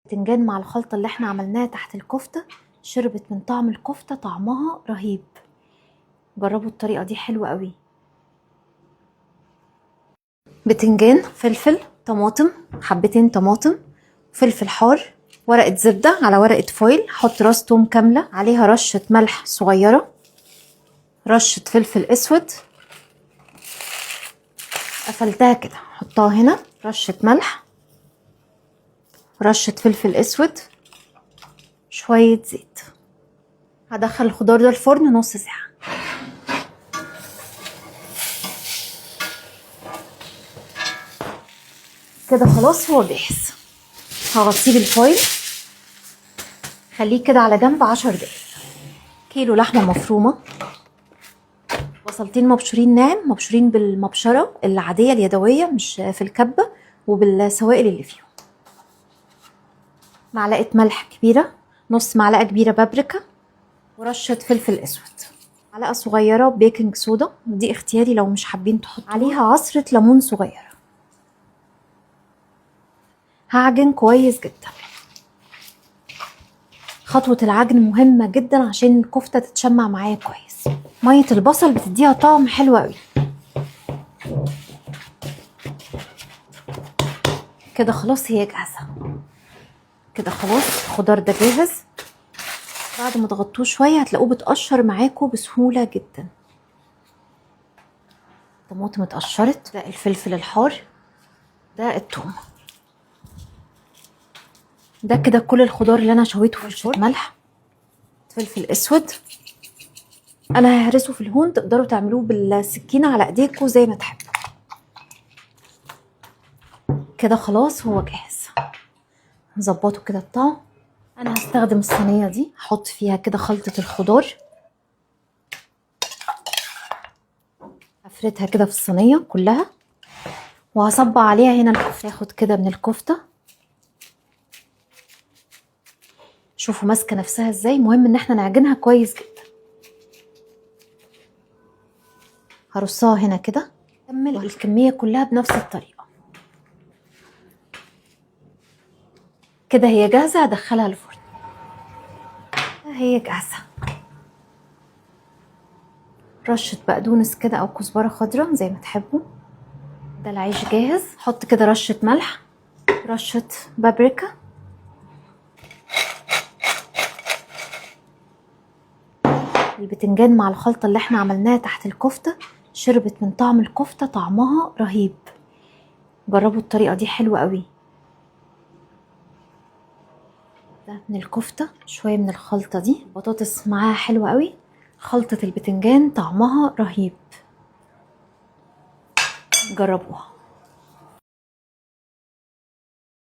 البتنجان مع الخلطة اللي احنا عملناها تحت الكفتة شربت من طعم الكفتة، طعمها رهيب. جربوا الطريقة دي حلوة قوي. بتنجان، فلفل، طماطم، حبتين طماطم، فلفل حار، ورقة زبدة على ورقة فويل، حط راس توم كاملة عليها رشة ملح صغيرة، رشة فلفل اسود، قفلتها كده، حطها هنا، رشة ملح، رشة فلفل اسود، شوية زيت. هدخل الخضار ده الفرن نص ساعة. كده خلاص هو جاهز. هغطيه بالفويل، خليه كده على جنب 10 دقايق. كيلو لحمة مفرومة، بصلتين مبشورين ناعم، مبشورين بالمبشرة العادية اليدوية مش في الكبة، وبالسوائل اللي فيهم. معلقة ملح كبيرة، نص معلقة كبيرة بابريكا، ورشة فلفل اسود، معلقة صغيرة بيكنج صودا، دي اختياري لو مش حابين تحطوا عليها، عصرة ليمون صغيرة. هعجن كويس جدا. خطوة العجن مهمة جدا عشان الكفتة تتشمع معايا كويس. مية البصل بتديها طعم حلو قوي. كده خلاص هي جاهزة. كده خلاص الخضار ده جاهز. بعد ما تغطوه شوية هتلاقوه بتقشر معاكم بسهولة جدا. الطماطم اتقشرت، ده الفلفل الحار، ده الثوم، ده كده كل الخضار اللي انا شويته في الفرن. ملح، فلفل اسود، انا ههرسه في الهون، تقدروا تعملوه بالسكينة على ايديكم زي ما تحبوا. كده خلاص هو جاهز. نظبطه كده الطعم. انا هستخدم الصينيه دي، هحط فيها كده خلطه الخضار، هفردها كده في الصينيه كلها، وهصبع عليها هنا الكفته. هاخد كده من الكفته، شوفوا ماسكه نفسها ازاي. مهم ان احنا نعجنها كويس جدا. هرصها هنا كده، اكمل الكميه كلها بنفس الطريقه. كده هي جاهزه، هدخلها الفرن. هي جاهزه. رشه بقدونس كده او كزبره خضراء زي ما تحبوا. ده العيش جاهز. حط كده رشه ملح، رشه بابريكا، البتنجان مع الخلطة اللي احنا عملناها تحت الكفتة شربت من طعم الكفتة، طعمها رهيب. جربوا الطريقة دي حلوة قوي. ده من الكفتة، شوية من الخلطة دي، بطاطس معاها حلوة قوي، خلطة البتنجان طعمها رهيب. جربوها.